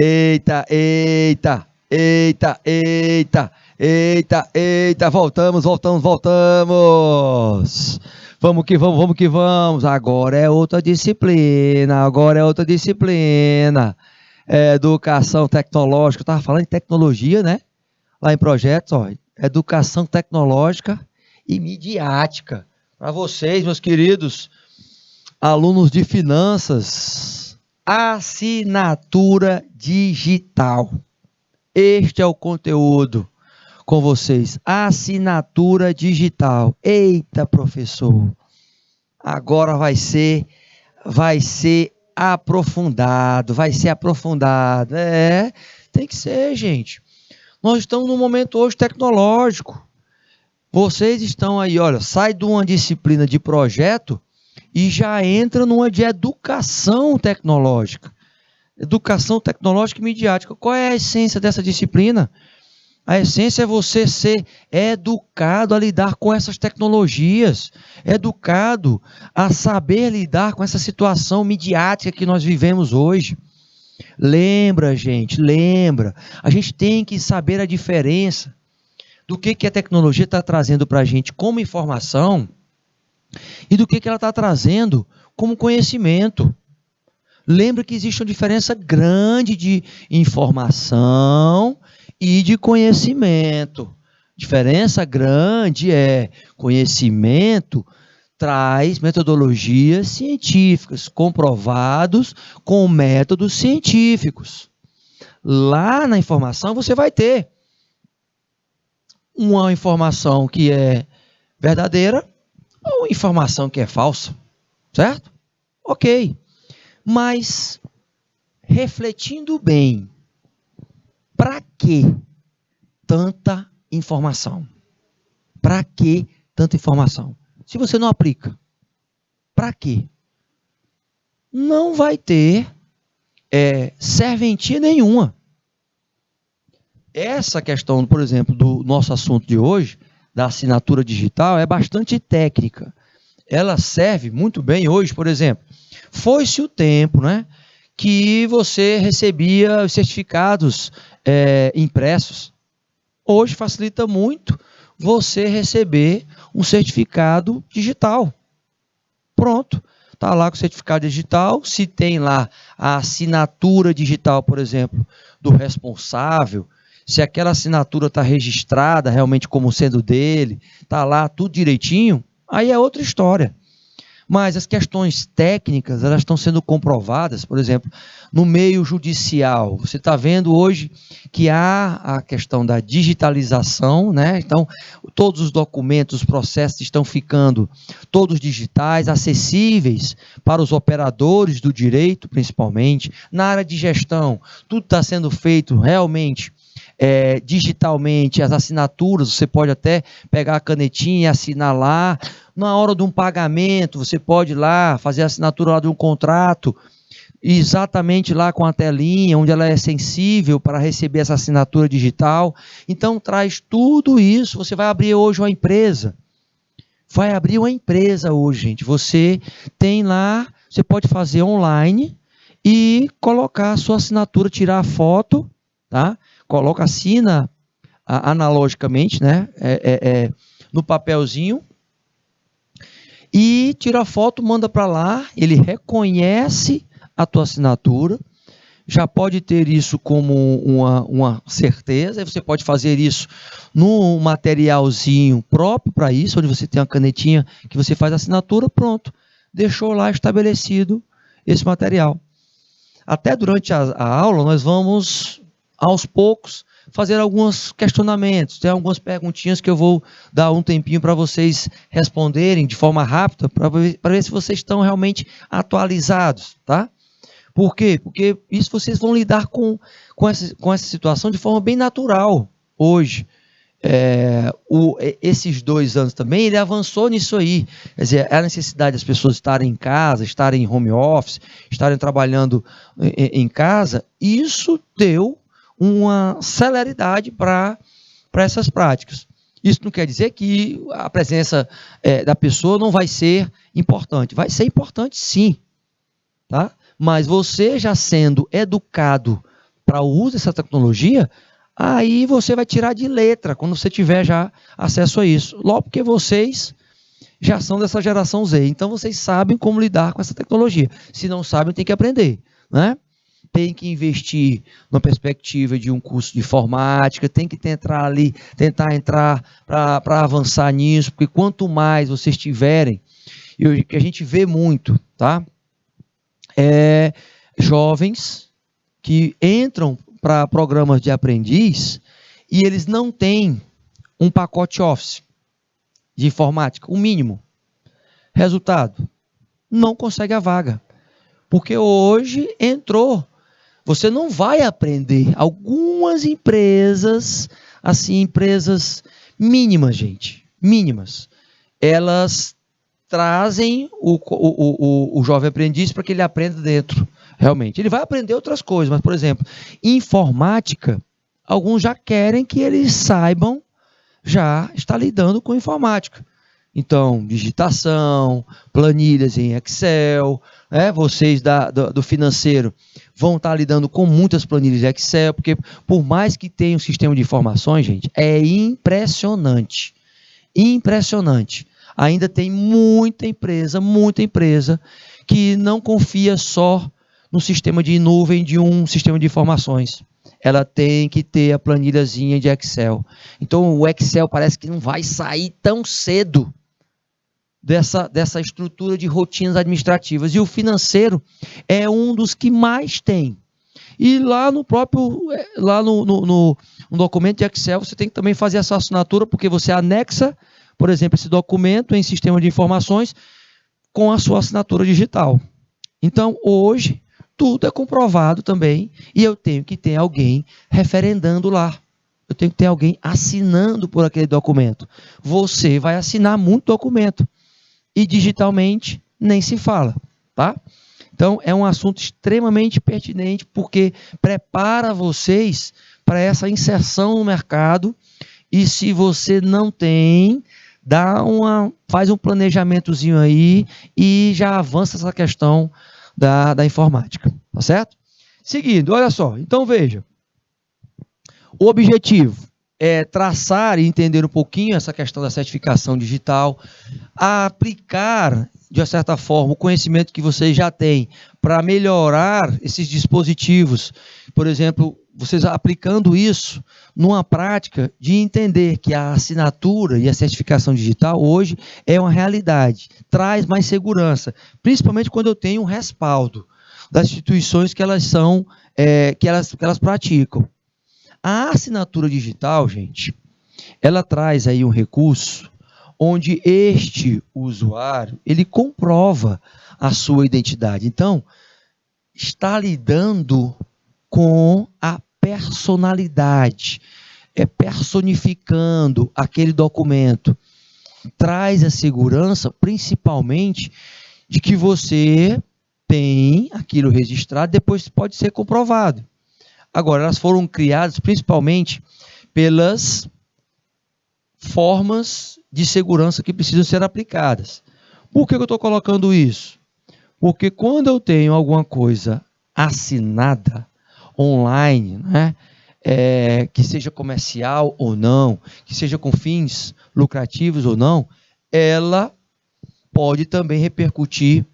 Eita, eita, eita, eita, eita, eita, voltamos, voltamos, voltamos. Vamos que vamos, vamos que vamos. Agora é outra disciplina, agora é outra disciplina. Educação tecnológica, eu estava falando em tecnologia, né? Lá em projetos, ó, educação tecnológica e midiática. Para vocês, meus queridos alunos de finanças, assinatura digital. Este é o conteúdo com vocês. Assinatura digital. Eita, professor. Agora vai ser aprofundado, vai ser aprofundado. Tem que ser, gente. Nós estamos num momento hoje tecnológico. Vocês estão aí, olha, sai de uma disciplina de projeto e já entra numa de educação tecnológica. Educação tecnológica e midiática. Qual é a essência dessa disciplina? A essência é você ser educado a lidar com essas tecnologias, educado a saber lidar com essa situação midiática que nós vivemos hoje. Lembra, gente, lembra. A gente tem que saber a diferença do que a tecnologia está trazendo para a gente como informação e do que ela está trazendo como conhecimento. Lembra que existe uma diferença grande de informação e de conhecimento. Diferença grande é conhecimento traz metodologias científicas, comprovados com métodos científicos. Lá na informação você vai ter uma informação que é verdadeira ou informação que é falsa, certo? Ok, mas refletindo bem, para que tanta informação? Para que tanta informação? Se você não aplica, para quê? Não vai ter serventia nenhuma. Essa questão, por exemplo, do nosso assunto de hoje, da assinatura digital, é bastante técnica. Ela serve muito bem hoje, por exemplo. Foi-se o tempo, né, que você recebia os certificados impressos. Hoje facilita muito você receber um certificado digital. Pronto. Está lá com o certificado digital. Se tem lá a assinatura digital, por exemplo, do responsável, se aquela assinatura está registrada realmente como sendo dele, está lá tudo direitinho, aí é outra história. Mas as questões técnicas, elas estão sendo comprovadas, por exemplo, no meio judicial. Você está vendo hoje que há a questão da digitalização, né? Então, todos os documentos, os processos estão ficando todos digitais, acessíveis para os operadores do direito, principalmente. Na área de gestão, tudo está sendo feito realmente digitalmente. As assinaturas, você pode até pegar a canetinha e assinar lá. Na hora de um pagamento, você pode ir lá fazer a assinatura lá de um contrato, exatamente lá com a telinha, onde ela é sensível para receber essa assinatura digital. Então, traz tudo isso. Você vai abrir hoje uma empresa. Vai abrir uma empresa hoje, gente. Você tem lá, você pode fazer online e colocar a sua assinatura, tirar a foto, tá? Coloca, assina analogicamente, né? No papelzinho, e tira a foto, manda para lá, ele reconhece a tua assinatura, já pode ter isso como uma certeza, você pode fazer isso num materialzinho próprio para isso, onde você tem uma canetinha que você faz a assinatura, pronto, deixou lá estabelecido esse material. Até durante a aula, nós vamos, aos poucos, fazer alguns questionamentos, tem algumas perguntinhas que eu vou dar um tempinho para vocês responderem de forma rápida, para ver se vocês estão realmente atualizados, tá? Por quê? Porque isso vocês vão lidar com essa situação de forma bem natural hoje. Esses 2 anos também, ele avançou nisso aí, quer dizer, a necessidade das pessoas estarem em casa, estarem em home office, estarem trabalhando em casa, isso deu uma celeridade para essas práticas. Isso não quer dizer que a presença da pessoa não vai ser importante. Vai ser importante, sim. Tá? Mas você já sendo educado para o uso dessa tecnologia, aí você vai tirar de letra, quando você tiver já acesso a isso. Logo porque vocês já são dessa geração Z, então vocês sabem como lidar com essa tecnologia. Se não sabem, tem que aprender, né? Tem que investir na perspectiva de um curso de informática, tem que tentar entrar para avançar nisso, porque quanto mais vocês tiverem, e o que a gente vê muito, tá? Jovens que entram para programas de aprendiz e eles não têm um pacote Office de informática, o mínimo. Resultado, não consegue a vaga. Porque hoje entrou. Você não vai aprender. Algumas empresas, assim, empresas mínimas, gente, mínimas, elas trazem o jovem aprendiz para que ele aprenda dentro, realmente. Ele vai aprender outras coisas, mas, por exemplo, informática, alguns já querem que eles saibam já estar lidando com informática. Então, digitação, planilhas em Excel, vocês do financeiro vão estar lidando com muitas planilhas de Excel, porque por mais que tenha um sistema de informações, gente, é impressionante. Impressionante. Ainda tem muita empresa que não confia só no sistema de nuvem de um sistema de informações. Ela tem que ter a planilhazinha de Excel. Então, o Excel parece que não vai sair tão cedo dessa estrutura de rotinas administrativas. E o financeiro é um dos que mais tem. E lá no próprio, no documento de Excel, você tem que também fazer essa assinatura, porque você anexa, por exemplo, esse documento em sistema de informações com a sua assinatura digital. Então, hoje, tudo é comprovado também, e eu tenho que ter alguém referendando lá. Eu tenho que ter alguém assinando por aquele documento. Você vai assinar muito documento. E digitalmente nem se fala, tá? Então, é um assunto extremamente pertinente, porque prepara vocês para essa inserção no mercado, e se você não tem, faz um planejamentozinho aí e já avança essa questão da informática, tá certo? Seguindo, olha só, então veja, o objetivo é traçar e entender um pouquinho essa questão da certificação digital, aplicar, de certa forma, o conhecimento que vocês já têm para melhorar esses dispositivos. Por exemplo, vocês aplicando isso numa prática de entender que a assinatura e a certificação digital hoje é uma realidade, traz mais segurança, principalmente quando eu tenho um respaldo das instituições que elas são, que elas praticam. A assinatura digital, gente, ela traz aí um recurso onde este usuário, ele comprova a sua identidade. Então, está lidando com a personalidade, personificando aquele documento. Traz a segurança, principalmente, de que você tem aquilo registrado, depois pode ser comprovado. Agora, elas foram criadas principalmente pelas formas de segurança que precisam ser aplicadas. Por que eu estou colocando isso? Porque quando eu tenho alguma coisa assinada online, né, que seja comercial ou não, que seja com fins lucrativos ou não, ela pode também repercutir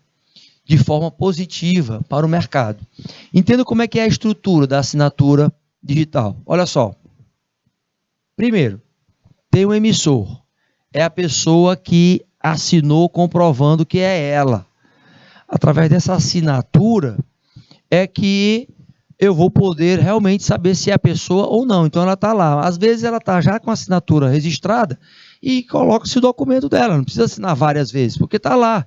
de forma positiva para o mercado. Entenda como é que é a estrutura da assinatura digital. Olha só. Primeiro, tem um emissor. É a pessoa que assinou comprovando que é ela. Através dessa assinatura é que eu vou poder realmente saber se é a pessoa ou não. Então ela está lá. Às vezes ela está já com a assinatura registrada e coloca-se o documento dela. Não precisa assinar várias vezes, porque está lá.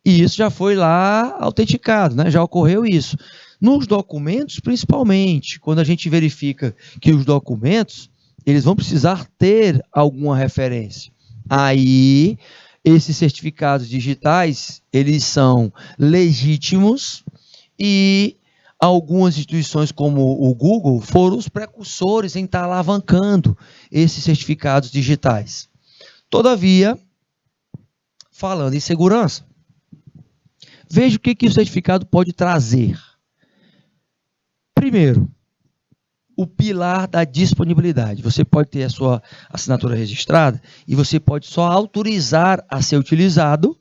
E isso já foi lá autenticado, né? Já ocorreu isso. Nos documentos, principalmente, quando a gente verifica que os documentos, eles vão precisar ter alguma referência. Aí, esses certificados digitais, eles são legítimos e algumas instituições como o Google foram os precursores em estar alavancando esses certificados digitais. Todavia, falando em segurança, veja o que o certificado pode trazer. Primeiro, o pilar da disponibilidade. Você pode ter a sua assinatura registrada e você pode só autorizar a ser utilizado.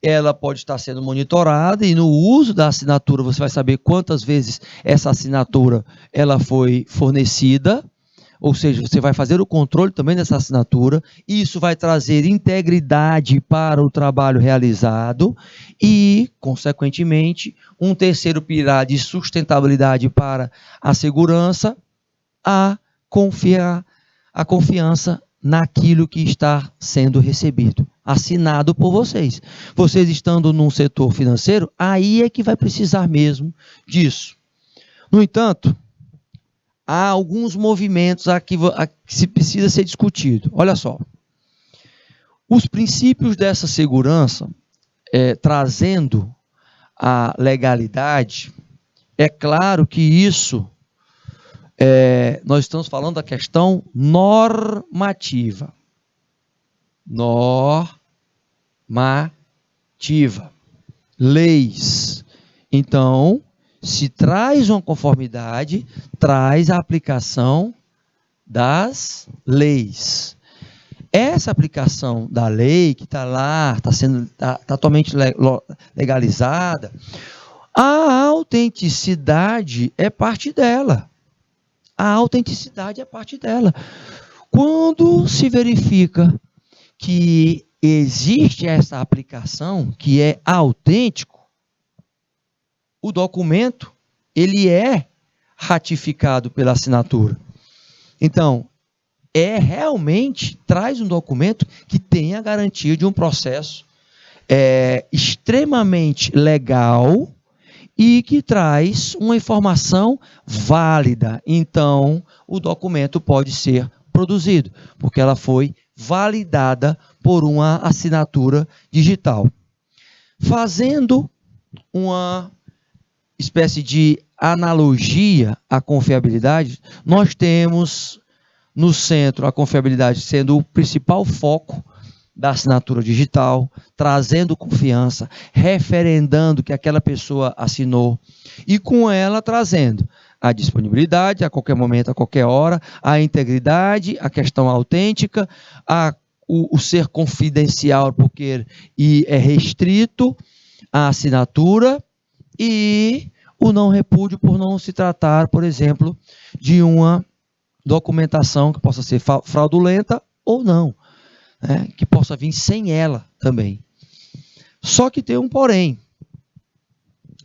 Ela pode estar sendo monitorada e no uso da assinatura você vai saber quantas vezes essa assinatura ela foi fornecida, ou seja, você vai fazer o controle também dessa assinatura, isso vai trazer integridade para o trabalho realizado e, consequentemente, um terceiro pilar de sustentabilidade para a segurança, a confiança naquilo que está sendo recebido, assinado por vocês. Vocês estando num setor financeiro, aí é que vai precisar mesmo disso. No entanto, há alguns movimentos aqui que se precisa ser discutido. Olha só, os princípios dessa segurança, trazendo a legalidade, é claro que isso, nós estamos falando da questão normativa. Normativa. Leis. Então, se traz uma conformidade, traz a aplicação das leis. Essa aplicação da lei que está lá, está sendo totalmente legalizada, a autenticidade é parte dela. A autenticidade é parte dela. Quando se verifica que existe essa aplicação, que é autêntico, o documento, ele é ratificado pela assinatura. Então, realmente traz um documento que tem a garantia de um processo extremamente legal e que traz uma informação válida. Então, o documento pode ser produzido, porque ela foi validada por uma assinatura digital. Fazendo uma espécie de analogia à confiabilidade, nós temos no centro a confiabilidade sendo o principal foco da assinatura digital, trazendo confiança, referendando que aquela pessoa assinou e com ela trazendo a disponibilidade a qualquer momento, a qualquer hora, a integridade, a questão autêntica, o ser confidencial porque é restrito a assinatura e o não repúdio por não se tratar, por exemplo, de uma documentação que possa ser fraudulenta ou não, né? Que possa vir sem ela também. Só que tem um porém.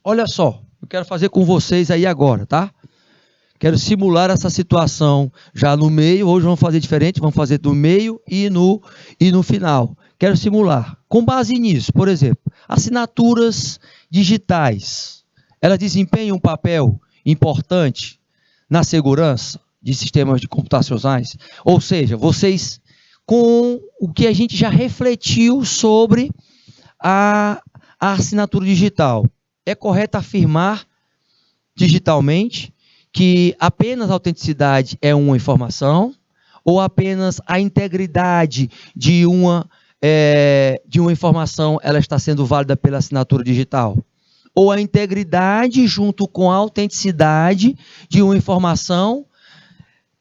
Olha só, eu quero fazer com vocês aí agora, tá? Quero simular essa situação já no meio, hoje vamos fazer diferente, vamos fazer do meio e no final. Quero simular. Com base nisso, por exemplo, assinaturas digitais, elas desempenham um papel importante na segurança de sistemas de computacionais? Ou seja, vocês, com o que a gente já refletiu sobre a assinatura digital, é correto afirmar digitalmente que apenas a autenticidade é uma informação ou apenas a integridade de uma informação ela está sendo válida pela assinatura digital? Ou a integridade junto com a autenticidade de uma informação,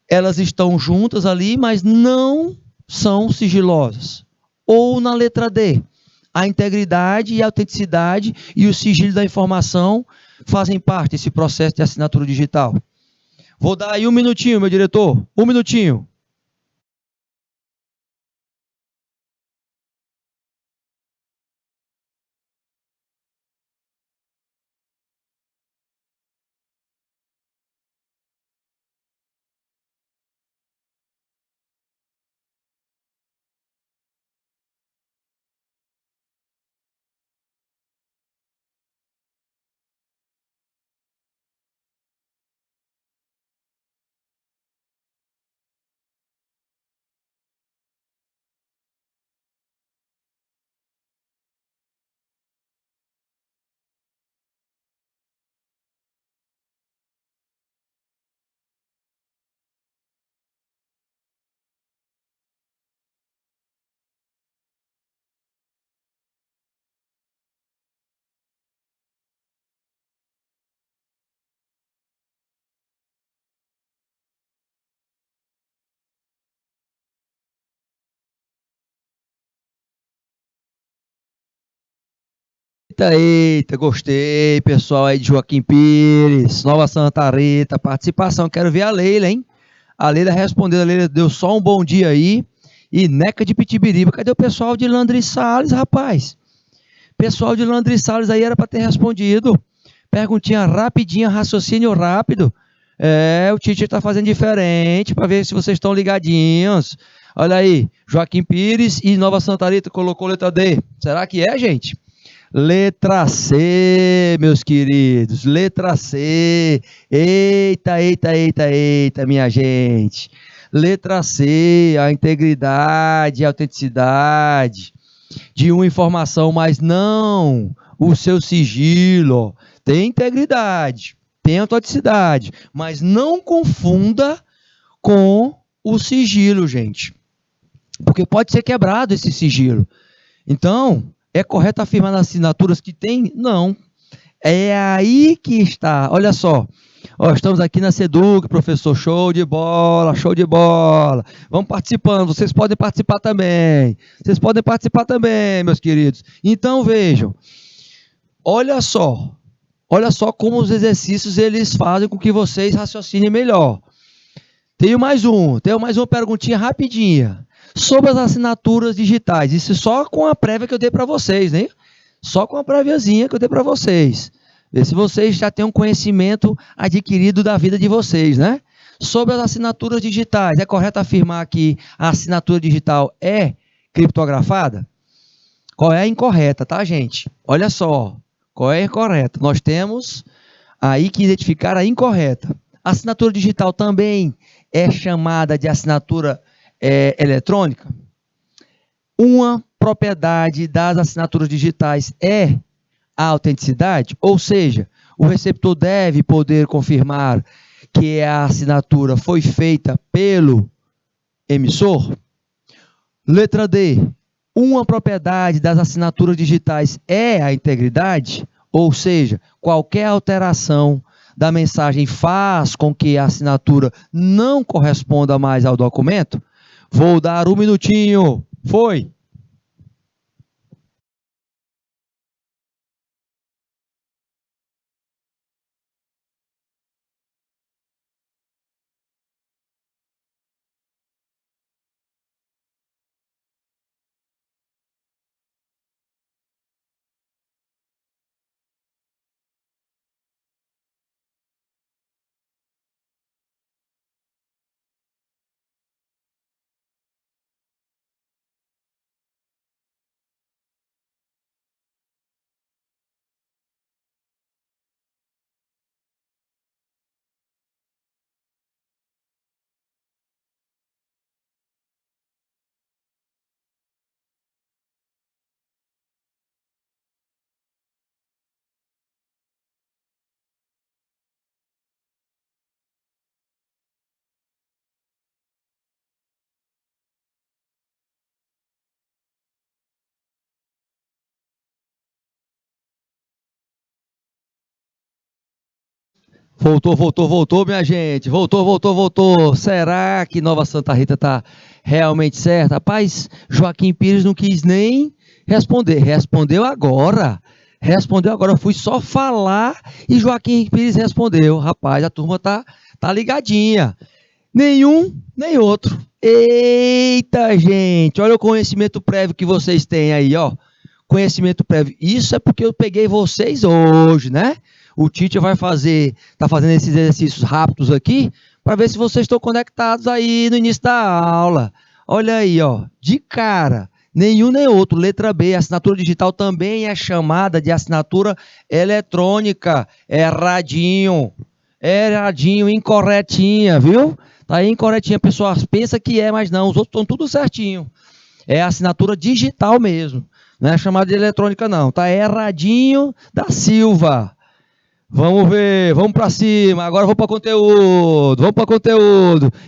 elas estão juntas ali, mas não são sigilosas? Ou na letra D, a integridade e a autenticidade e o sigilo da informação fazem parte desse processo de assinatura digital? Vou dar aí um minutinho, meu diretor. Um minutinho. Eita, gostei, pessoal aí de Joaquim Pires, Nova Santa Rita, participação, quero ver a Leila, hein? A Leila respondeu, a Leila deu só um bom dia aí, e Neca de Pitibiriba, cadê o pessoal de Landry Salles, rapaz? Pessoal de Landry Salles aí era para ter respondido, perguntinha rapidinha, raciocínio rápido, o Tite está fazendo diferente, para ver se vocês estão ligadinhos. Olha aí, Joaquim Pires e Nova Santa Rita colocou letra D, será que é, gente? Letra C, meus queridos, letra C. Eita, minha gente. Letra C, a integridade, a autenticidade de uma informação, mas não o seu sigilo. Tem integridade, tem autenticidade, mas não confunda com o sigilo, gente. Porque pode ser quebrado esse sigilo. Então, é correto afirmar nas assinaturas que tem? Não. É aí que está. Olha só. Estamos aqui na Seduc, professor. Show de bola, show de bola. Vamos participando. Vocês podem participar também. Vocês podem participar também, meus queridos. Então, vejam. Olha só. Olha só como os exercícios eles fazem com que vocês raciocinem melhor. Tenho mais uma perguntinha rapidinha. Sobre as assinaturas digitais, isso só com a prévia que eu dei para vocês, né? Só com a préviazinha que eu dei para vocês. Ver se vocês já têm um conhecimento adquirido da vida de vocês, né? Sobre as assinaturas digitais, é correto afirmar que a assinatura digital é criptografada? Qual é a incorreta, tá, gente? Olha só, qual é a incorreta? Nós temos aí que identificar a incorreta. A assinatura digital também é chamada de assinatura eletrônica. Uma propriedade das assinaturas digitais é a autenticidade, ou seja, o receptor deve poder confirmar que a assinatura foi feita pelo emissor. Letra D. Uma propriedade das assinaturas digitais é a integridade, ou seja, qualquer alteração da mensagem faz com que a assinatura não corresponda mais ao documento. Vou dar um minutinho. Foi. Voltou, minha gente. Voltou. Será que Nova Santa Rita está realmente certa? Rapaz, Joaquim Pires não quis nem responder. Respondeu agora. Eu fui só falar e Joaquim Pires respondeu. Rapaz, a turma tá ligadinha. Nenhum, nem outro. Eita, gente. Olha o conhecimento prévio que vocês têm aí, ó. Conhecimento prévio. Isso é porque eu peguei vocês hoje, né? O Tite está fazendo esses exercícios rápidos aqui, para ver se vocês estão conectados aí no início da aula. Olha aí, ó, de cara, nenhum nem outro. Letra B, assinatura digital também é chamada de assinatura eletrônica. Erradinho, incorretinha, viu? Tá aí incorretinha, a pessoa pensa que é, mas não, os outros estão tudo certinho. É assinatura digital mesmo, não é chamada de eletrônica não, tá erradinho da Silva. Vamos ver, vamos para cima, agora vamos para conteúdo,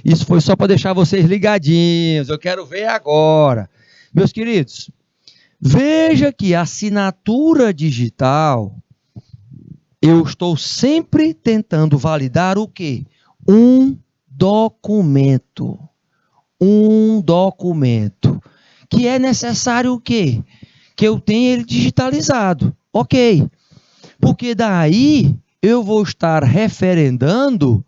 Isso foi só para deixar vocês ligadinhos, eu quero ver agora. Meus queridos, veja que a assinatura digital, eu estou sempre tentando validar o quê? Um documento, que é necessário o quê? Que eu tenha ele digitalizado. Ok. Porque daí eu vou estar referendando,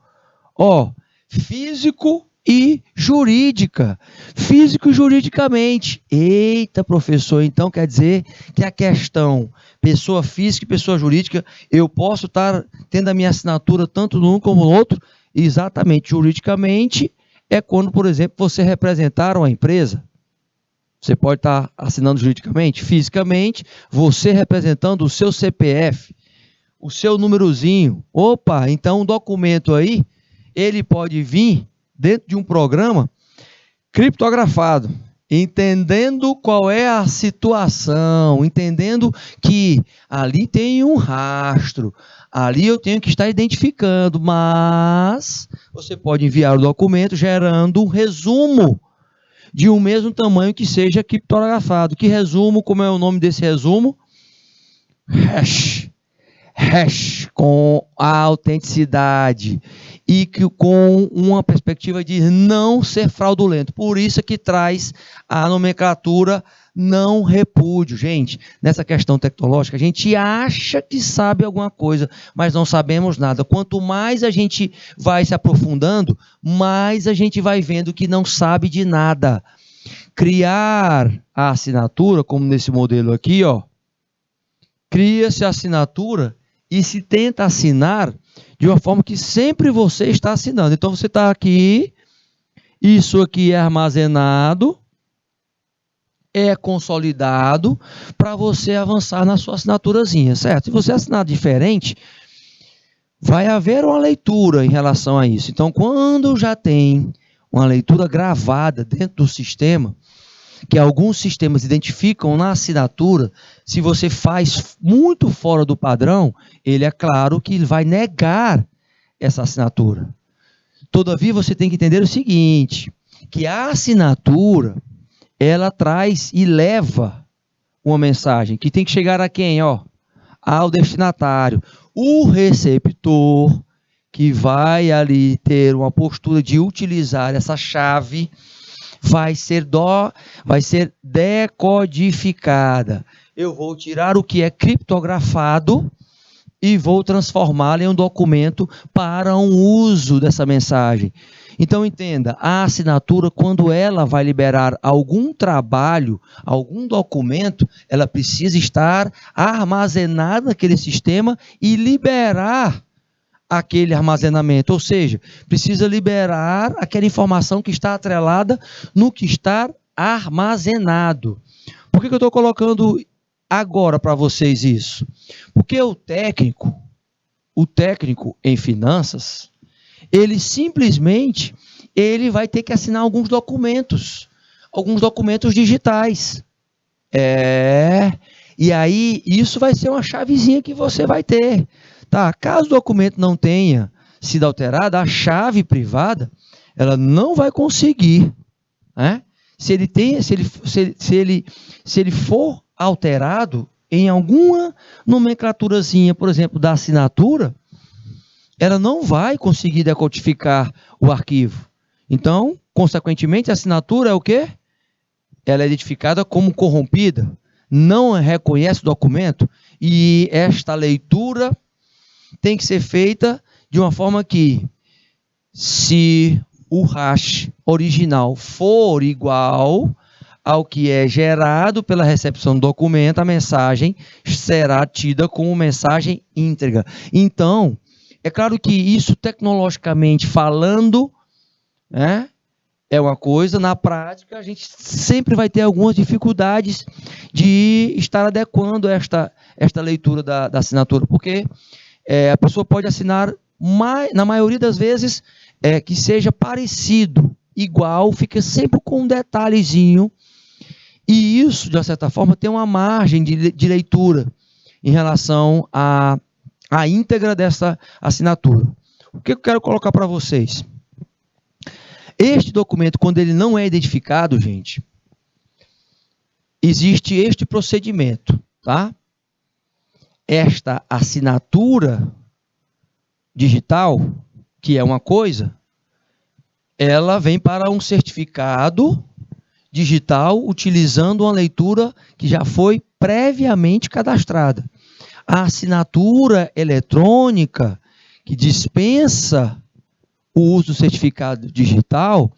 físico e jurídica. Físico e juridicamente. Eita, professor, então quer dizer que a questão pessoa física e pessoa jurídica, eu posso estar tendo a minha assinatura tanto num como no outro? Exatamente. Juridicamente é quando, por exemplo, você representar uma empresa. Você pode estar assinando juridicamente. Fisicamente, você representando o seu CPF, o seu númerozinho. Opa, então um documento aí, ele pode vir dentro de um programa criptografado, entendendo qual é a situação, entendendo que ali tem um rastro, ali eu tenho que estar identificando, mas você pode enviar o documento gerando um resumo de um mesmo tamanho que seja criptografado. Que resumo, como é o nome desse resumo? Hash, com a autenticidade e com uma perspectiva de não ser fraudulento. Por isso é que traz a nomenclatura não repúdio. Gente, nessa questão tecnológica, a gente acha que sabe alguma coisa, mas não sabemos nada. Quanto mais a gente vai se aprofundando, mais a gente vai vendo que não sabe de nada. Criar a assinatura, como nesse modelo aqui, cria-se a assinatura e se tenta assinar de uma forma que sempre você está assinando. Então, você está aqui, isso aqui é armazenado, é consolidado para você avançar na sua assinaturazinha, certo? Se você assinar diferente, vai haver uma leitura em relação a isso. Então, quando já tem uma leitura gravada dentro do sistema, que alguns sistemas identificam na assinatura, se você faz muito fora do padrão, ele é claro que ele vai negar essa assinatura. Todavia, você tem que entender o seguinte, que a assinatura, ela traz e leva uma mensagem, que tem que chegar a quem? Ao destinatário. O receptor, que vai ali ter uma postura de utilizar essa chave, vai ser decodificada. Eu vou tirar o que é criptografado e vou transformá-lo em um documento para um uso dessa mensagem. Então, entenda, a assinatura, quando ela vai liberar algum trabalho, algum documento, ela precisa estar armazenada naquele sistema e liberar aquele armazenamento, ou seja, precisa liberar aquela informação que está atrelada no que está armazenado. Por que eu estou colocando agora para vocês isso? Porque o técnico em finanças, ele simplesmente vai ter que assinar alguns documentos digitais. E aí isso vai ser uma chavezinha que você vai ter. Tá, caso o documento não tenha sido alterado, a chave privada, ela não vai conseguir, né? Se ele for alterado em alguma nomenclaturazinha, por exemplo, da assinatura, ela não vai conseguir decodificar o arquivo. Então, consequentemente, a assinatura é o quê? Ela é identificada como corrompida, não reconhece o documento, e esta leitura tem que ser feita de uma forma que, se o hash original for igual ao que é gerado pela recepção do documento, a mensagem será tida como mensagem íntegra. Então, é claro que isso, tecnologicamente falando, né, é uma coisa, na prática, a gente sempre vai ter algumas dificuldades de estar adequando esta leitura da assinatura, porque a pessoa pode assinar, na maioria das vezes, que seja parecido, igual, fica sempre com um detalhezinho, e isso, de uma certa forma, tem uma margem de leitura em relação à íntegra dessa assinatura. O que eu quero colocar para vocês? Este documento, quando ele não é identificado, gente, existe este procedimento, tá? Esta assinatura digital, que é uma coisa, ela vem para um certificado digital utilizando uma leitura que já foi previamente cadastrada. A assinatura eletrônica, que dispensa o uso do certificado digital,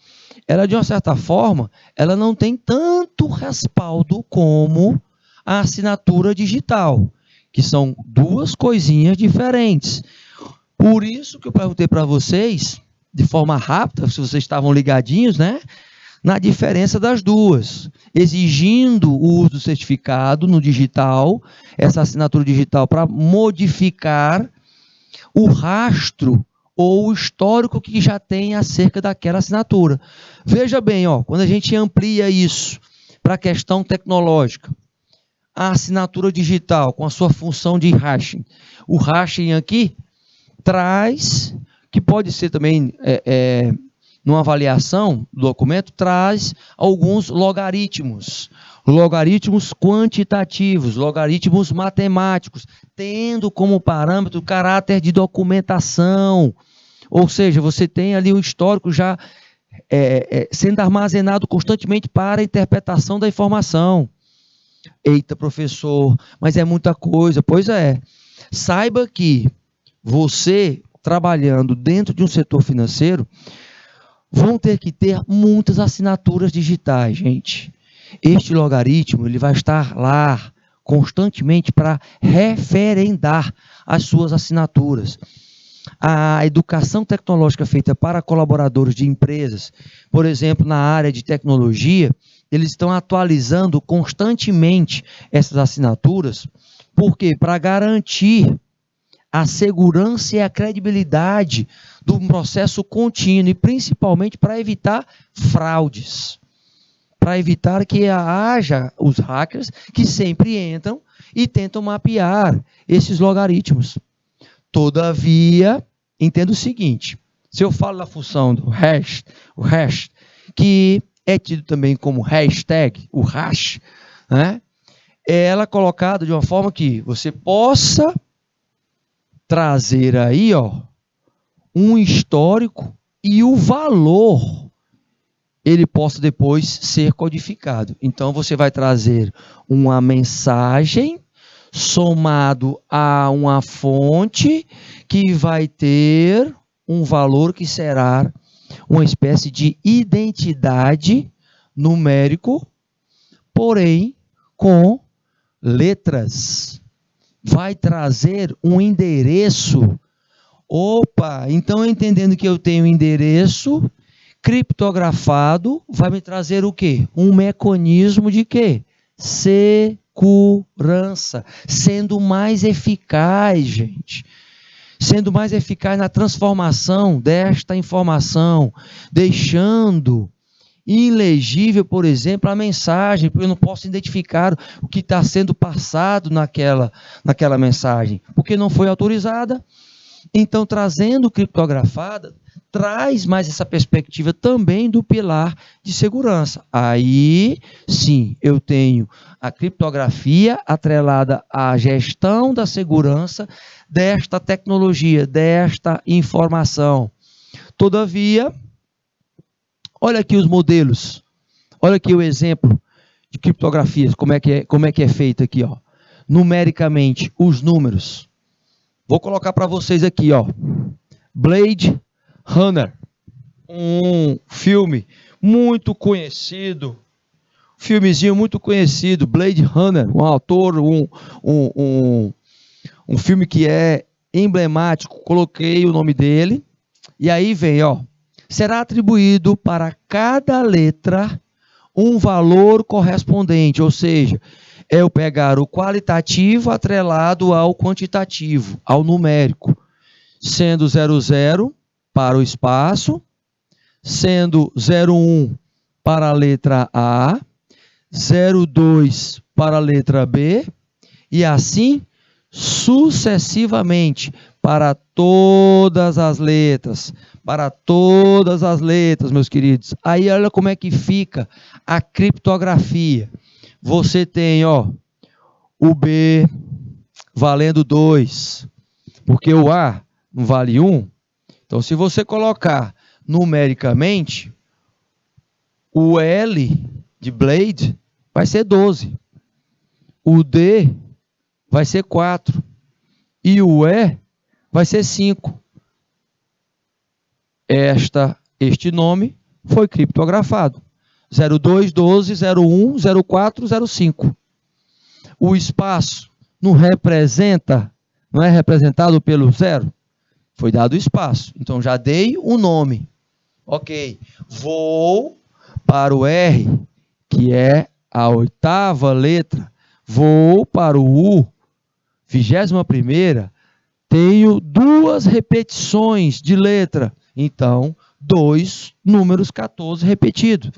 ela, de uma certa forma, ela não tem tanto respaldo como a assinatura digital, que são duas coisinhas diferentes. Por isso que eu perguntei para vocês, de forma rápida, se vocês estavam ligadinhos, né? Na diferença das duas, exigindo o uso do certificado no digital, essa assinatura digital, para modificar o rastro ou o histórico que já tem acerca daquela assinatura. Veja bem, ó, quando a gente amplia isso para a questão tecnológica, a assinatura digital com a sua função de hashing, o hashing aqui traz, que pode ser também numa avaliação do documento, traz alguns logaritmos quantitativos, logaritmos matemáticos, tendo como parâmetro o caráter de documentação, ou seja, você tem ali o histórico já sendo armazenado constantemente para a interpretação da informação. Eita, professor, mas é muita coisa. Pois é, saiba que você, trabalhando dentro de um setor financeiro, vão ter que ter muitas assinaturas digitais, gente. Este logaritmo, ele vai estar lá constantemente para referendar as suas assinaturas. A educação tecnológica feita para colaboradores de empresas, por exemplo, na área de tecnologia, eles estão atualizando constantemente essas assinaturas, porque para garantir a segurança e a credibilidade do processo contínuo, e principalmente para evitar fraudes, para evitar que haja os hackers que sempre entram e tentam mapear esses logaritmos. Todavia, entenda o seguinte, se eu falo da função do hash, o hash, que é tido também como hashtag, o hash, né? Ela é colocada de uma forma que você possa trazer aí, ó, um histórico e o valor, ele possa depois ser codificado. Então, você vai trazer uma mensagem somado a uma fonte que vai ter um valor que será uma espécie de identidade numérico, porém com letras. Vai trazer um endereço. Opa, então entendendo que eu tenho endereço criptografado, vai me trazer o quê? Um mecanismo de quê? Segurança, sendo mais eficaz, gente. Sendo mais eficaz na transformação desta informação, deixando ilegível, por exemplo, a mensagem, porque eu não posso identificar o que está sendo passado naquela mensagem, porque não foi autorizada. Então, trazendo criptografada, traz mais essa perspectiva também do pilar de segurança. Aí, sim, eu tenho a criptografia atrelada à gestão da segurança desta tecnologia, desta informação. Todavia, olha aqui os modelos, olha aqui o exemplo de criptografias, como é que é feito aqui, ó. Numericamente, os números. Vou colocar para vocês aqui, ó, Blade Runner, um filme muito conhecido, filmezinho muito conhecido, Blade Runner, um autor, um filme que é emblemático, coloquei o nome dele, e aí vem, ó, será atribuído para cada letra um valor correspondente, ou seja, é eu pegar o qualitativo atrelado ao quantitativo, ao numérico, sendo 00 para o espaço, sendo 01 para a letra A, 02 para a letra B, e assim sucessivamente para todas as letras, meus queridos. Aí olha como é que fica a criptografia. Você tem, ó, o B valendo 2, porque o A não vale 1. Então, se você colocar numericamente, o L de Blade vai ser 12. O D vai ser 4. E o E vai ser 5. Este nome foi criptografado. 02, 12, 01, 04, 05. O espaço não é representado pelo 0? Foi dado o espaço. Então, já dei o nome. Ok. Vou para o R, que é a 8ª letra. Vou para o U, 21ª. Tenho 2 repetições de letra. Então, 2 números 14 repetidos.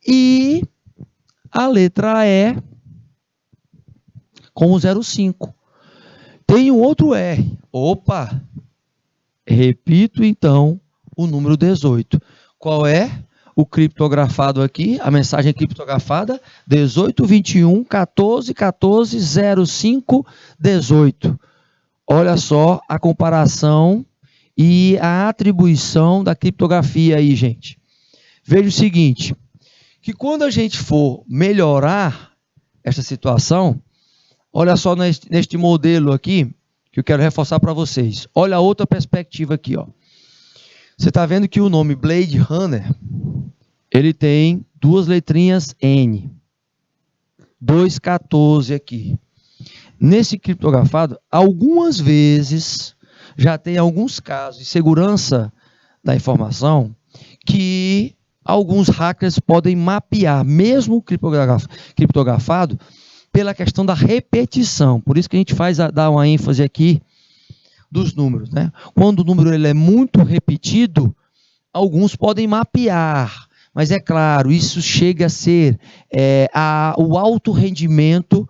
E a letra E com o 05. Tem um outro R. Opa! Repito, então, o número 18. Qual é o criptografado aqui? A mensagem criptografada? 18, 21, 14, 14, 05, 18. Olha só a comparação e a atribuição da criptografia aí, gente. Veja o seguinte, que quando a gente for melhorar esta situação, olha só neste modelo aqui, que eu quero reforçar para vocês. Olha a outra perspectiva aqui, ó. Você está vendo que o nome Blade Runner, ele tem 2 letrinhas N. 214 aqui. Nesse criptografado, algumas vezes, já tem alguns casos de segurança da informação, que alguns hackers podem mapear, mesmo o criptografado, pela questão da repetição. Por isso que a gente dá uma ênfase aqui dos números, né? Quando o número ele é muito repetido, alguns podem mapear, mas é claro, isso chega a ser o alto rendimento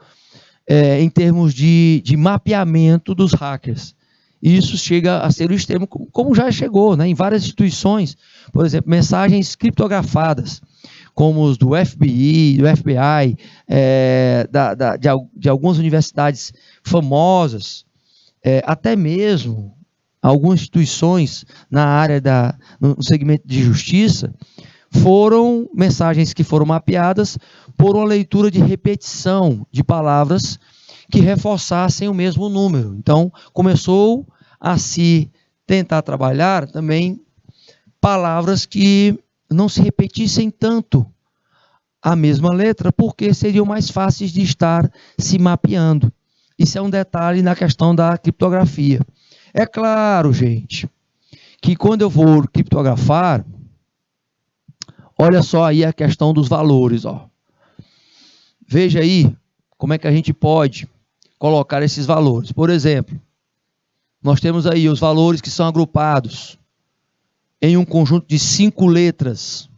em termos de mapeamento dos hackers. Isso chega a ser o extremo, como já chegou, né, em várias instituições, por exemplo, mensagens criptografadas, como os do FBI, do FBI, de algumas universidades famosas, até mesmo algumas instituições na área no segmento de justiça, foram mensagens que foram mapeadas por uma leitura de repetição de palavras que reforçassem o mesmo número. Então, começou a se tentar trabalhar também palavras que não se repetissem tanto a mesma letra, porque seriam mais fáceis de estar se mapeando. Isso é um detalhe na questão da criptografia. É claro, gente, que quando eu vou criptografar, olha só aí a questão dos valores, ó. Veja aí como é que a gente pode colocar esses valores. Por exemplo, nós temos aí os valores que são agrupados em um conjunto de 5 letras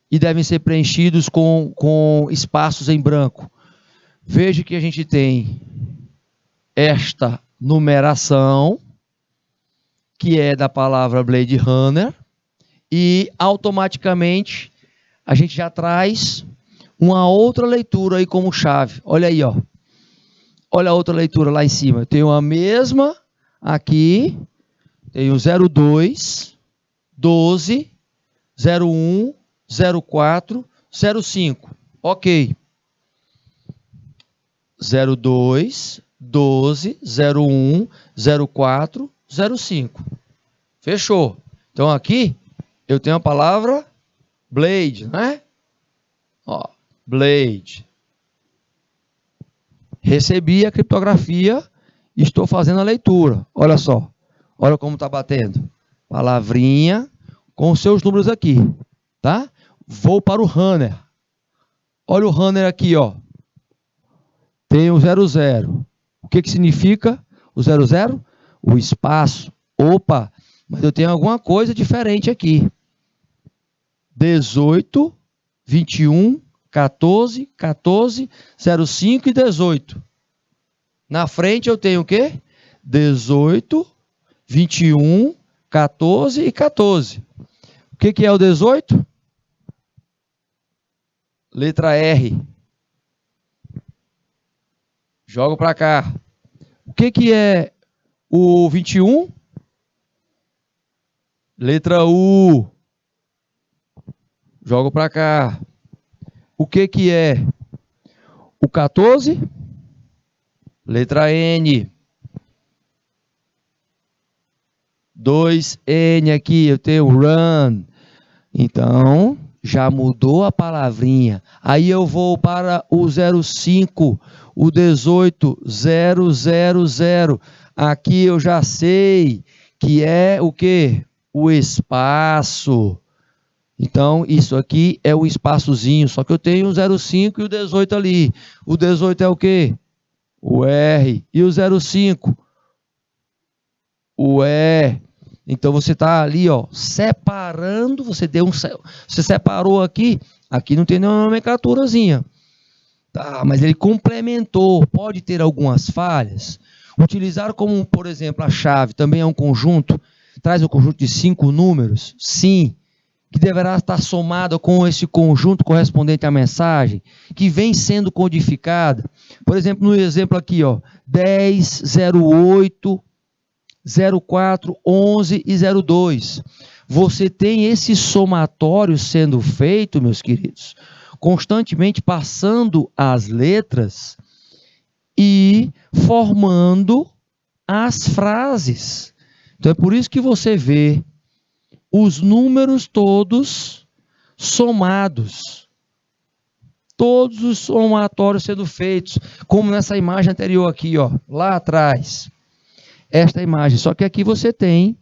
e devem ser preenchidos com espaços em branco. Veja que a gente tem esta numeração, que é da palavra Blade Runner, e automaticamente a gente já traz uma outra leitura aí como chave. Olha aí, ó. Olha a outra leitura lá em cima. Eu tenho a mesma aqui, tenho 02, 12, 01, 04, 05. Ok. 02, 12, 01, 04, 05. Fechou. Então aqui eu tenho a palavra Blade, né? Ó, Blade. Recebi a criptografia e estou fazendo a leitura. Olha só. Olha como está batendo. Palavrinha com os seus números aqui. Tá? Vou para o runner. Olha o runner aqui, ó. Tem o 00. O que significa o 00? O espaço. Opa, mas eu tenho alguma coisa diferente aqui. 18, 21, 14, 14, 05 e 18. Na frente eu tenho o quê? 18, 21, 14 e 14. O que é o 18? Letra R. Jogo para cá. O que é o 21? Letra U. Jogo para cá. O que é o 14? Letra N. 2N aqui, eu tenho run. Então, já mudou a palavrinha. Aí eu vou para o 05, o 18000. Aqui eu já sei que é o quê? O espaço. Então, isso aqui é o espaçozinho, só que eu tenho o 05 e o 18 ali. O 18 é o quê? O R. E o 05? O E. Então, você está ali, ó, separando, você separou aqui não tem nenhuma nomenclaturazinha. Tá, mas ele complementou, pode ter algumas falhas. Utilizar como, por exemplo, a chave também é um conjunto, traz um conjunto de 5 números? Sim. Que deverá estar somada com esse conjunto correspondente à mensagem, que vem sendo codificada. Por exemplo, no exemplo aqui, ó, 10, 08, 04, 11 e 02. Você tem esse somatório sendo feito, meus queridos, constantemente passando as letras e formando as frases. Então é por isso que você vê os números todos somados, todos os somatórios sendo feitos, como nessa imagem anterior aqui, ó, lá atrás, esta imagem, só que aqui você tem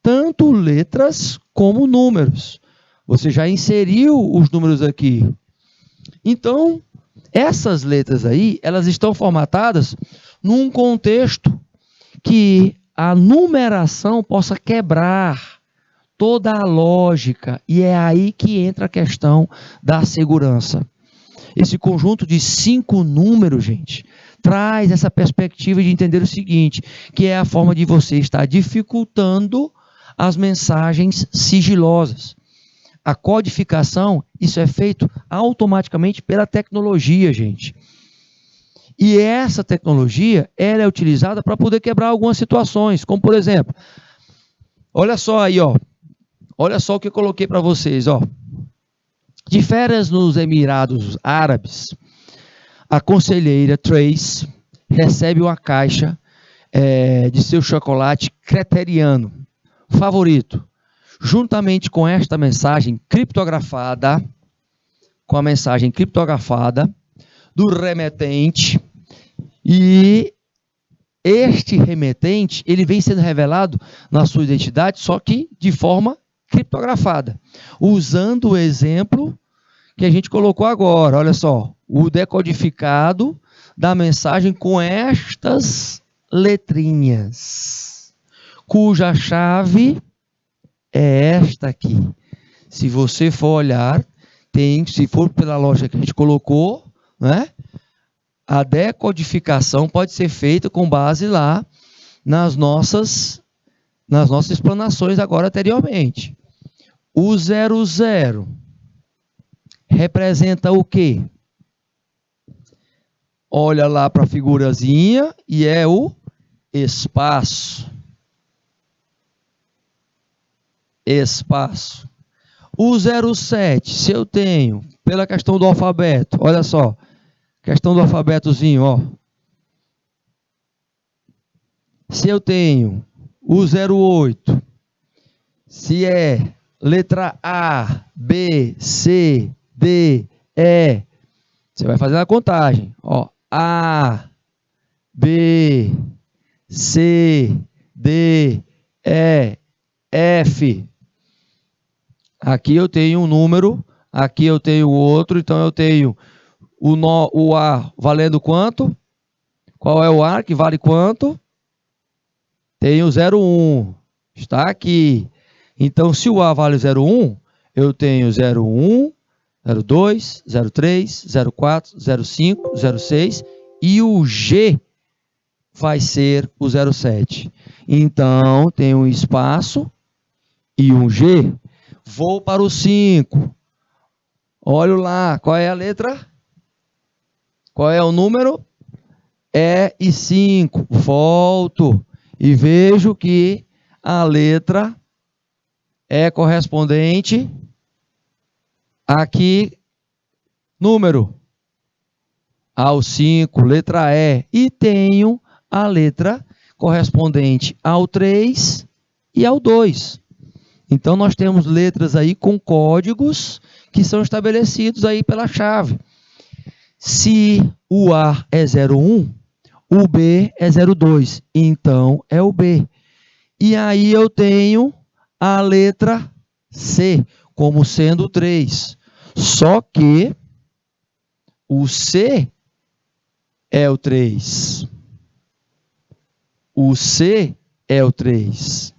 tanto letras como números, você já inseriu os números aqui, então, essas letras aí, elas estão formatadas num contexto que a numeração possa quebrar toda a lógica, e é aí que entra a questão da segurança. Esse conjunto de 5 números, gente, traz essa perspectiva de entender o seguinte, que é a forma de você estar dificultando as mensagens sigilosas. A codificação, isso é feito automaticamente pela tecnologia, gente. E essa tecnologia, ela é utilizada para poder quebrar algumas situações, como por exemplo, olha só aí, ó. Olha só o que eu coloquei para vocês, ó. De férias nos Emirados Árabes, a conselheira Trace recebe uma caixa de seu chocolate creteriano favorito, juntamente com esta mensagem criptografada, do remetente, e este remetente, ele vem sendo revelado na sua identidade, só que de forma criptografada, usando o exemplo que a gente colocou agora, olha só, o decodificado da mensagem com estas letrinhas, cuja chave é esta aqui. Se você for olhar, se for pela lógica que a gente colocou, né, a decodificação pode ser feita com base lá nas nossas explanações agora anteriormente. O 00 representa o quê? Olha lá para a figurazinha e é o espaço. Espaço. O 07, se eu tenho, pela questão do alfabeto, olha só, questão do alfabetozinho, ó. Se eu tenho o 08, se é letra A, B, C, D, E, você vai fazer a contagem, ó. A, B, C, D, E, F. Aqui eu tenho um número, aqui eu tenho outro, então eu tenho o A valendo quanto? Qual é o A que vale quanto? Tenho 01, está aqui. Então, se o A vale 01, eu tenho 01, 02, 03, 04, 05, 06 e o G vai ser o 07. Então, tem um espaço e um G. Vou para o 5. Olho lá, qual é a letra? Qual é o número? E e 5. Volto e vejo que a letra é correspondente aqui, número, ao 5, letra E. E tenho a letra correspondente ao 3 e ao 2. Então, nós temos letras aí com códigos que são estabelecidos aí pela chave. Se o A é 01, o B é 02, então é o B. E aí eu tenho a letra C como sendo 3. Só que o C é o 3. O C é o 3.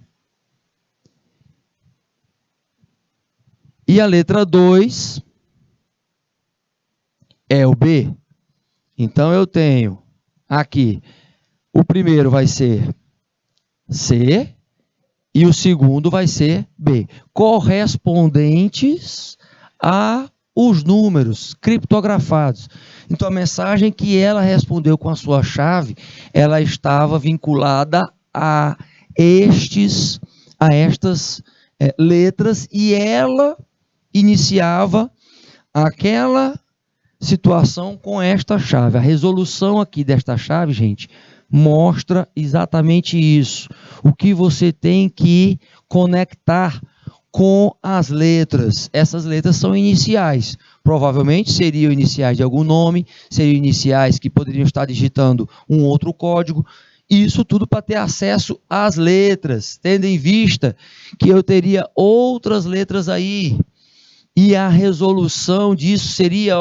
E a letra 2 é o B. Então eu tenho aqui, o primeiro vai ser C e o segundo vai ser B, correspondentes a os números criptografados. Então a mensagem que ela respondeu com a sua chave, ela estava vinculada a estas letras, e ela iniciava aquela situação com esta chave. A resolução aqui desta chave, gente, mostra exatamente isso. O que você tem que conectar com as letras. Essas letras são iniciais. Provavelmente seriam iniciais de algum nome, seriam iniciais que poderiam estar digitando um outro código. Isso tudo para ter acesso às letras, tendo em vista que eu teria outras letras aí. E a resolução disso seria,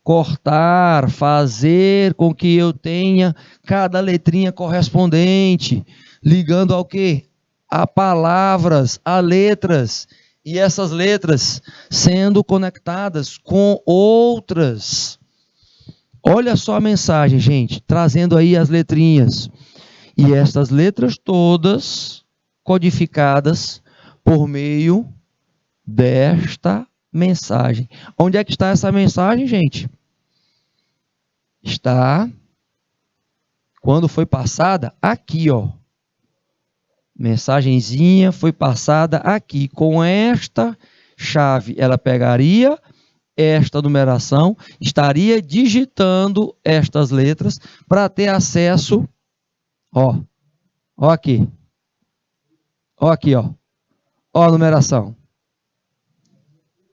cortar, fazer com que eu tenha cada letrinha correspondente, ligando ao quê? A palavras, a letras, e essas letras sendo conectadas com outras. Olha só a mensagem, gente, trazendo aí as letrinhas. E estas letras todas codificadas por meio desta mensagem. Onde é que está essa mensagem, gente? Está, quando foi passada, aqui, mensagenzinha foi passada aqui. Com esta chave, ela pegaria esta numeração, estaria digitando estas letras para ter acesso, aqui. Aqui, ó a numeração.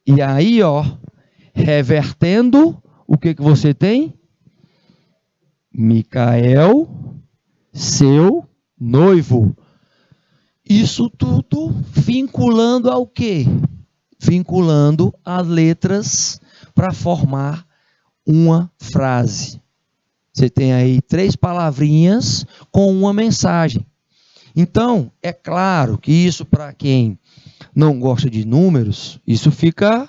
E aí, revertendo, o que você tem? Micael, seu noivo. Isso tudo vinculando ao quê? Vinculando as letras para formar uma frase. Você tem aí 3 palavrinhas com uma mensagem. Então, é claro que isso, para quem não gosta de números, isso fica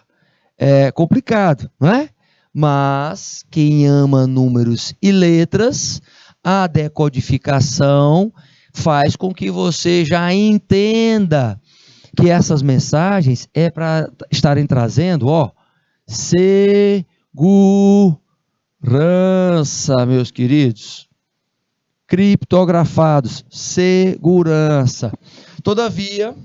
complicado, não é? Mas quem ama números e letras, a decodificação faz com que você já entenda que essas mensagens é para estarem trazendo, segurança, meus queridos. Criptografados, segurança. Todavia,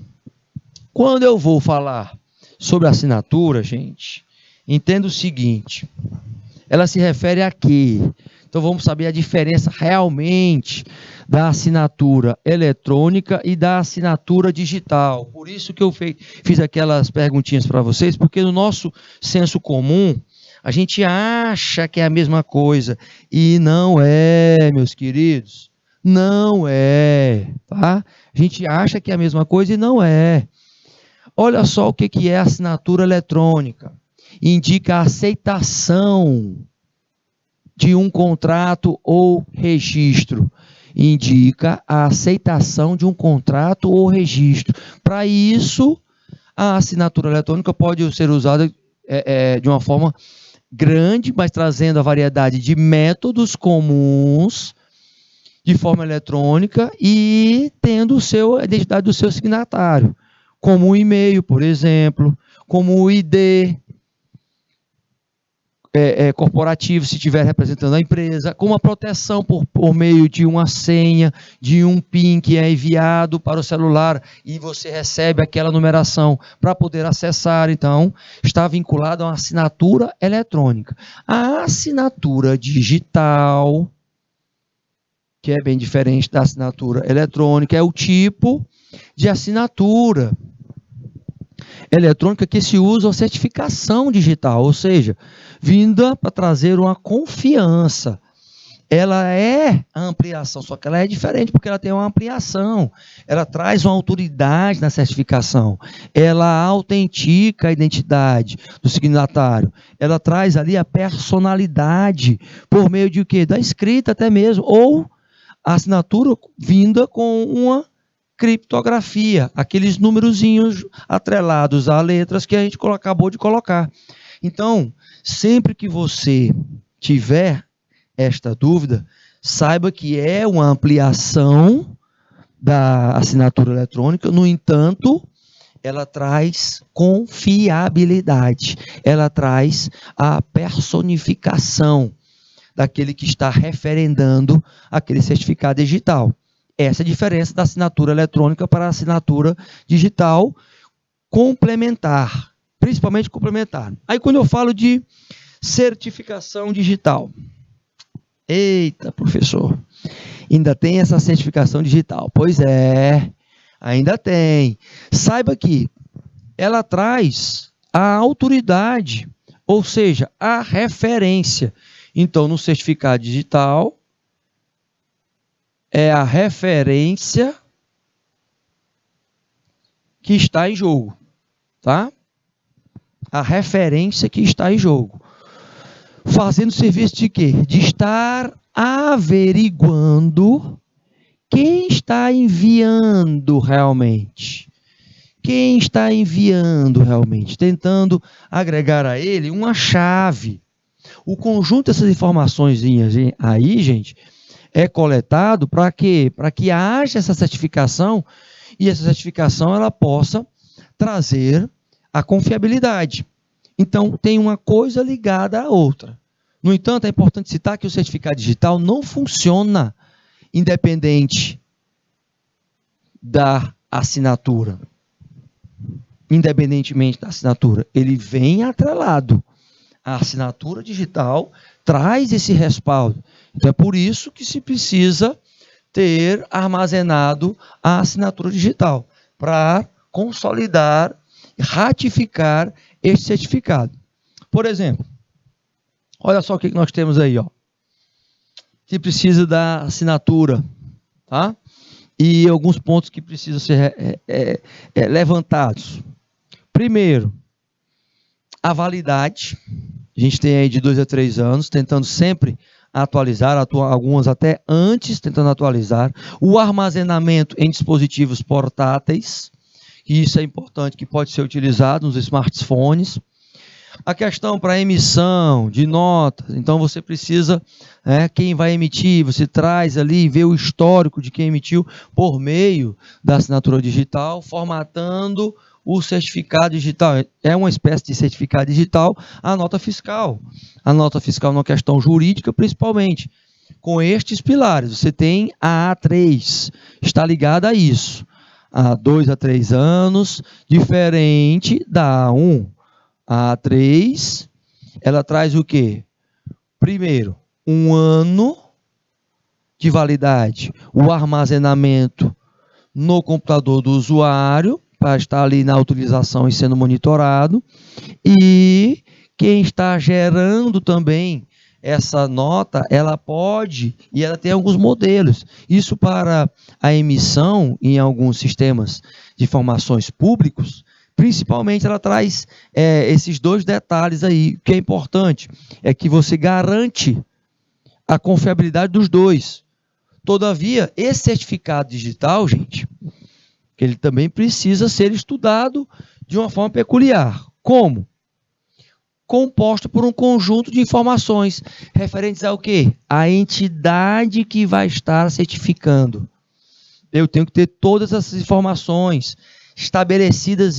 quando eu vou falar sobre assinatura, gente, entenda o seguinte, ela se refere a quê? Então vamos saber a diferença realmente da assinatura eletrônica e da assinatura digital. Por isso que eu fiz aquelas perguntinhas para vocês, porque no nosso senso comum, a gente acha que é a mesma coisa, e não é, meus queridos, não é, tá? A gente acha que é a mesma coisa e não é. Olha só o que é assinatura eletrônica. Indica a aceitação de um contrato ou registro. Indica a aceitação de um contrato ou registro. Para isso, a assinatura eletrônica pode ser usada de uma forma grande, mas trazendo a variedade de métodos comuns de forma eletrônica e tendo a identidade do seu signatário, como o e-mail, por exemplo, como o ID corporativo, se estiver representando a empresa, como a proteção por meio de uma senha, de um PIN que é enviado para o celular e você recebe aquela numeração para poder acessar. Então, está vinculado a uma assinatura eletrônica. A assinatura digital, que é bem diferente da assinatura eletrônica, é o tipo de assinatura eletrônica que se usa a certificação digital, ou seja, vinda para trazer uma confiança. Ela é a ampliação, só que ela é diferente porque ela tem uma ampliação. Ela traz uma autoridade na certificação. Ela autentica a identidade do signatário. Ela traz ali a personalidade por meio de o quê? Da escrita até mesmo, ou a assinatura vinda com uma criptografia, aqueles numerozinhos atrelados a letras que a gente acabou de colocar. Então, sempre que você tiver esta dúvida, saiba que é uma ampliação da assinatura eletrônica, no entanto, ela traz confiabilidade, ela traz a personificação daquele que está referendando aquele certificado digital. Essa é a diferença da assinatura eletrônica para a assinatura digital complementar, principalmente complementar. Aí quando eu falo de certificação digital, eita, professor, ainda tem essa certificação digital. Pois é, ainda tem. Saiba que ela traz a autoridade, ou seja, a referência. Então, no certificado digital, é a referência que está em jogo, tá? A referência que está em jogo. Fazendo serviço de quê? De estar averiguando quem está enviando realmente. Quem está enviando realmente, tentando agregar a ele uma chave. O conjunto dessas informações aí, gente, é coletado para quê? Para que haja essa certificação e essa certificação ela possa trazer a confiabilidade. Então, tem uma coisa ligada à outra. No entanto, é importante citar que o certificado digital não funciona independente da assinatura. Independentemente da assinatura, ele vem atrelado. A assinatura digital traz esse respaldo. Então, é por isso que se precisa ter armazenado a assinatura digital, para consolidar, ratificar este certificado. Por exemplo, olha só o que nós temos aí, ó, que precisa da assinatura, tá? E alguns pontos que precisam ser levantados. Primeiro, a validade. A gente tem aí de 2 a 3 anos, tentando sempre atualizar, algumas até antes, tentando atualizar. O armazenamento em dispositivos portáteis, e isso é importante, que pode ser utilizado nos smartphones. A questão para emissão de notas, então você precisa, quem vai emitir, você traz ali, vê o histórico de quem emitiu por meio da assinatura digital, formatando o certificado digital. É uma espécie de certificado digital, a nota fiscal. A nota fiscal é uma questão jurídica, principalmente. Com estes pilares, você tem a A3, está ligada a isso. A 2 a 3 anos, diferente da A1. A A3, ela traz o quê? Primeiro, 1 ano de validade, o armazenamento no computador do usuário, para estar ali na utilização e sendo monitorado, e quem está gerando também essa nota, ela pode, e ela tem alguns modelos, isso para a emissão em alguns sistemas de informações públicos. Principalmente ela traz esses 2 detalhes aí. O que é importante é que você garante a confiabilidade dos 2. Todavia, esse certificado digital, gente, ele também precisa ser estudado de uma forma peculiar. Como? Composto por um conjunto de informações referentes ao quê? A entidade que vai estar certificando. Eu tenho que ter todas essas informações estabelecidas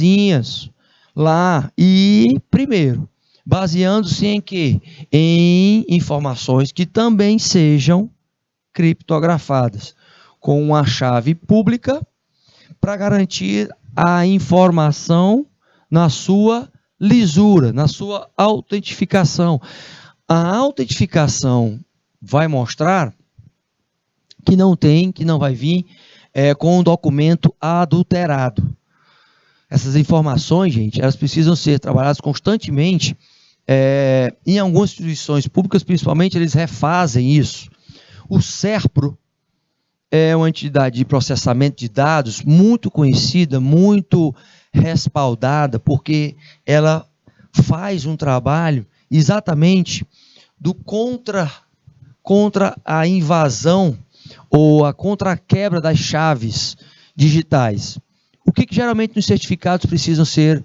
lá. E, primeiro, baseando-se em quê? Em informações que também sejam criptografadas, com uma chave pública para garantir a informação na sua lisura, na sua autentificação. A autentificação vai mostrar que não vai vir com um documento adulterado. Essas informações, gente, elas precisam ser trabalhadas constantemente. Em algumas instituições públicas, principalmente, eles refazem isso. O SERPRO é uma entidade de processamento de dados muito conhecida, muito respaldada, porque ela faz um trabalho exatamente do contra a invasão ou contra a quebra das chaves digitais. O que geralmente nos certificados precisam ser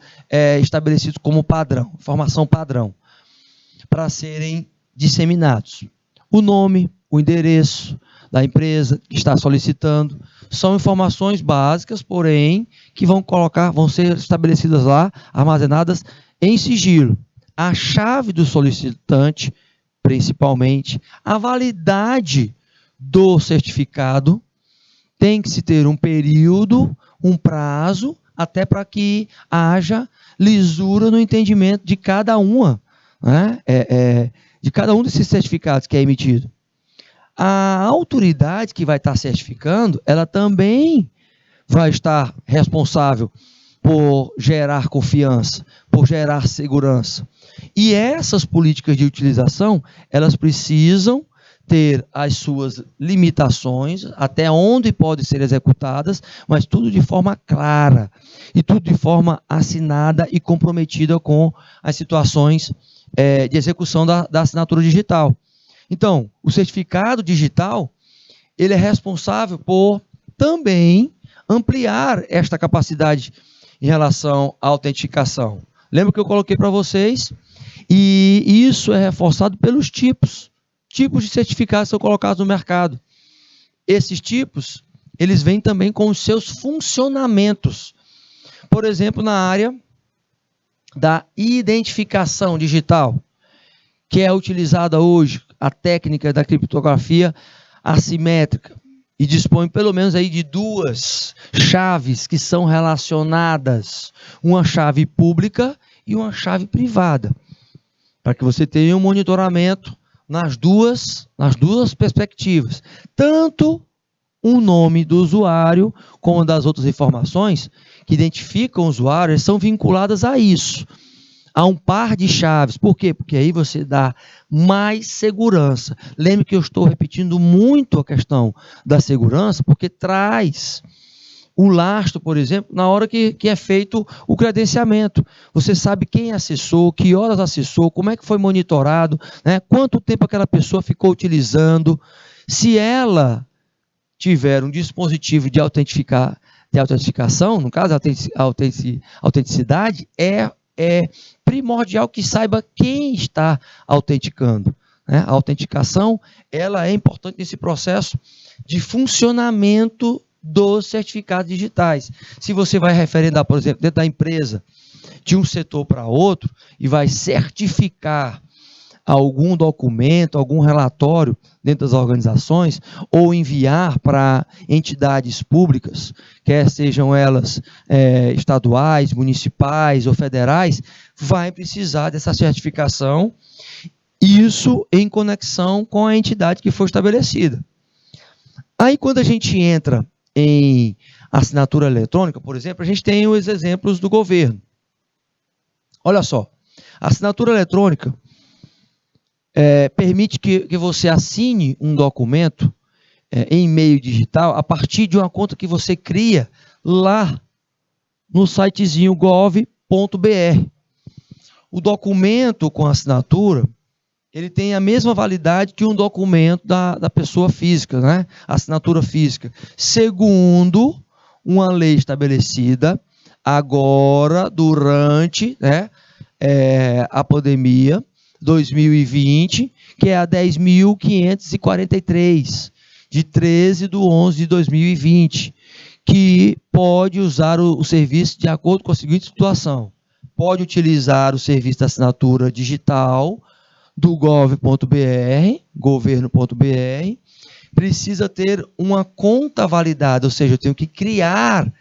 estabelecidos como padrão, informação padrão, para serem disseminados? O nome, o endereço da empresa que está solicitando, são informações básicas, porém, que vão ser estabelecidas lá, armazenadas em sigilo. A chave do solicitante, principalmente, a validade do certificado, tem que se ter um período, um prazo, até para que haja lisura no entendimento de cada uma, né? De cada um desses certificados que é emitido. A autoridade que vai estar certificando, ela também vai estar responsável por gerar confiança, por gerar segurança. E essas políticas de utilização, elas precisam ter as suas limitações, até onde podem ser executadas, mas tudo de forma clara, e tudo de forma assinada e comprometida com as situações de execução da assinatura digital. Então, o certificado digital, ele é responsável por também ampliar esta capacidade em relação à autenticação. Lembra que eu coloquei para vocês? E isso é reforçado pelos tipos de certificados que são colocados no mercado. Esses tipos, eles vêm também com os seus funcionamentos. Por exemplo, na área da identificação digital, que é utilizada hoje, a técnica da criptografia assimétrica, e dispõe pelo menos aí de duas chaves que são relacionadas, uma chave pública e uma chave privada, para que você tenha um monitoramento nas duas perspectivas, tanto o nome do usuário como das outras informações que identificam o usuário são vinculadas a isso, a um par de chaves. Por quê? Porque aí você dá mais segurança. Lembre que eu estou repetindo muito a questão da segurança, porque traz o lastro, por exemplo, na hora que é feito o credenciamento. Você sabe quem acessou, que horas acessou, como é que foi monitorado, né? Quanto tempo aquela pessoa ficou utilizando. Se ela tiver um dispositivo de autenticação, no caso, a autenticidade, é primordial que saiba quem está autenticando, né? A autenticação, ela é importante nesse processo de funcionamento dos certificados digitais. Se você vai referendar, por exemplo, dentro da empresa, de um setor para outro, e vai certificar algum documento, algum relatório dentro das organizações, ou enviar para entidades públicas, quer sejam elas estaduais, municipais ou federais, vai precisar dessa certificação, isso em conexão com a entidade que for estabelecida. Aí, quando a gente entra em assinatura eletrônica, por exemplo, a gente tem os exemplos do governo. Olha só, a assinatura eletrônica permite que você assine um documento em meio digital a partir de uma conta que você cria lá no sitezinho gov.br. O documento com assinatura, ele tem a mesma validade que um documento da pessoa física, né? Assinatura física, segundo uma lei estabelecida agora, durante a pandemia, 2020, que é a 10.543, de 13/11/2020, que pode usar o serviço de acordo com a seguinte situação. Pode utilizar o serviço da assinatura digital do gov.br, governo.br, precisa ter uma conta validada, ou seja, eu tenho que criar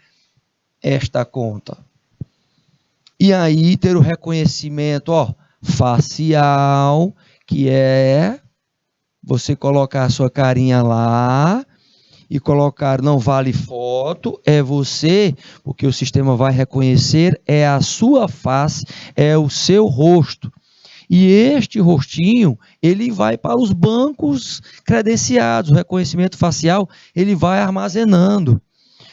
esta conta. E aí ter o reconhecimento, facial, que é você colocar a sua carinha lá e colocar não vale foto, é você, porque o sistema vai reconhecer, é a sua face, é o seu rosto. E este rostinho, ele vai para os bancos credenciados, o reconhecimento facial, ele vai armazenando.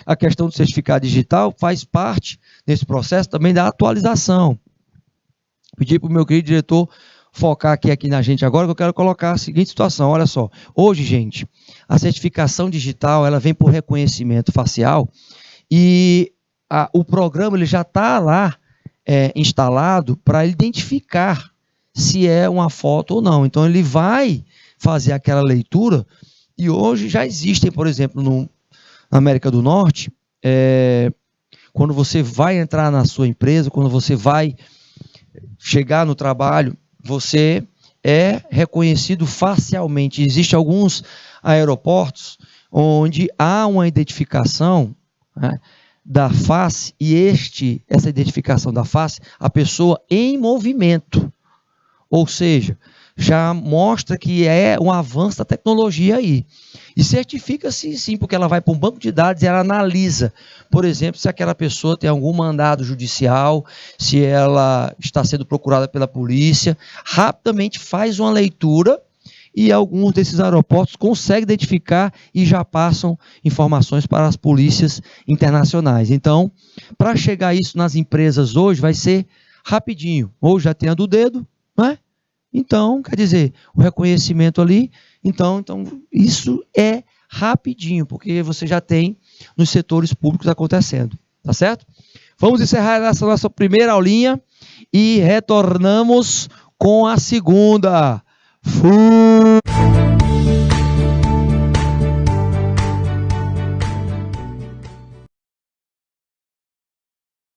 A questão do certificado digital faz parte desse processo também da atualização. Pedi para o meu querido diretor focar aqui na gente agora, que eu quero colocar a seguinte situação, olha só. Hoje, gente, a certificação digital, ela vem por reconhecimento facial e o programa ele já está lá instalado para identificar se é uma foto ou não. Então, ele vai fazer aquela leitura e hoje já existem, por exemplo, na América do Norte, quando você vai entrar na sua empresa, quando você vai chegar no trabalho, você é reconhecido facialmente. Existem alguns aeroportos onde há uma identificação, né, da face, e essa identificação da face, a pessoa em movimento. Ou seja, já mostra que é um avanço da tecnologia aí. E certifica-se sim, porque ela vai para um banco de dados e ela analisa, por exemplo, se aquela pessoa tem algum mandado judicial, se ela está sendo procurada pela polícia, rapidamente faz uma leitura e alguns desses aeroportos conseguem identificar e já passam informações para as polícias internacionais. Então, para chegar isso nas empresas hoje, vai ser rapidinho. Hoje já tem a do dedo, né? Então, quer dizer, o reconhecimento ali, então isso é rapidinho, porque você já tem nos setores públicos acontecendo, tá certo? Vamos encerrar essa nossa primeira aulinha e retornamos com a segunda. Fui!